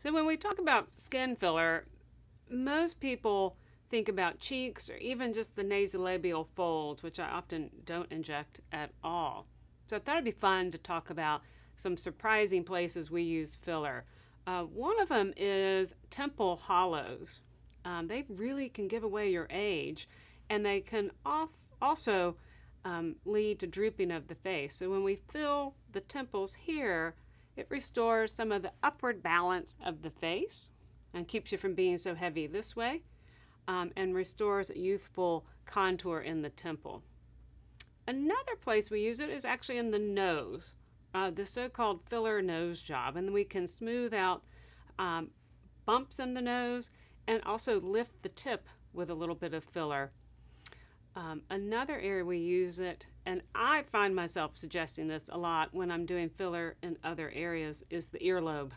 So when we talk about skin filler, most people think about cheeks or even just the nasolabial folds, which I often don't inject at all. So I thought it'd be fun to talk about some surprising places we use filler. One of them is temple hollows. They really can give away your age, and they can also lead to drooping of the face. So when we fill the temples here, it restores some of the upward balance of the face and keeps you from being so heavy this way, and restores a youthful contour in the temple. Another place we use it is actually in the nose, the so-called filler nose job, and we can smooth out bumps in the nose and also lift the tip with a little bit of filler. Another area we use it, and I find myself suggesting this a lot when I'm doing filler in other areas, is the earlobe.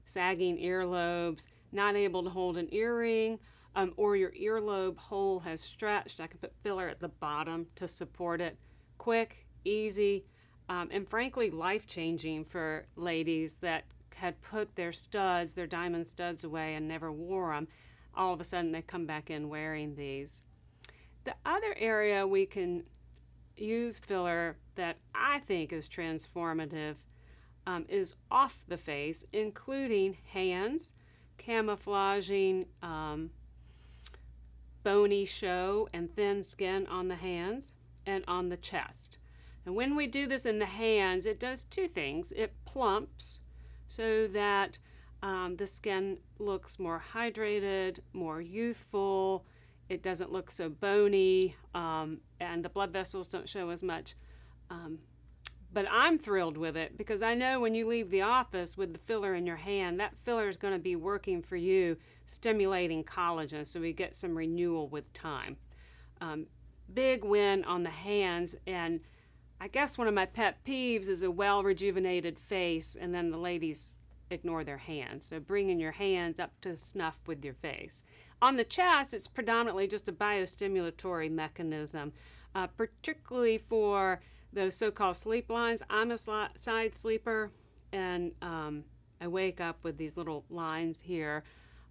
Sagging earlobes, not able to hold an earring, or your earlobe hole has stretched. I can put filler at the bottom to support it. Quick, easy, and frankly life-changing for ladies that had put their studs, their diamond studs away and never wore them. All of a sudden they come back in wearing these. The other area we can use filler that I think is transformative is off the face, including hands, camouflaging bony show and thin skin on the hands and on the chest. And when we do this in the hands, it does two things. It plumps so that the skin looks more hydrated, more youthful. It doesn't look so bony, and the blood vessels don't show as much. But I'm thrilled with it because I know when you leave the office with the filler in your hand, that filler is going to be working for you, stimulating collagen, so we get some renewal with time. Big win on the hands, and I guess one of my pet peeves is a well-rejuvenated face, and then the ladies ignore their hands. So bringing your hands up to snuff with your face. On the chest, it's predominantly just a biostimulatory mechanism, particularly for those so-called sleep lines. I'm a side sleeper, and I wake up with these little lines here.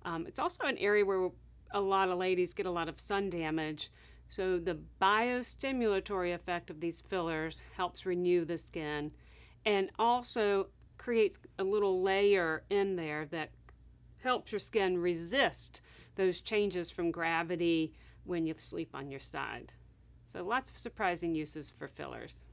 It's also an area where a lot of ladies get a lot of sun damage. So the biostimulatory effect of these fillers helps renew the skin and also creates a little layer in there that helps your skin resist those changes from gravity when you sleep on your side. So lots of surprising uses for fillers.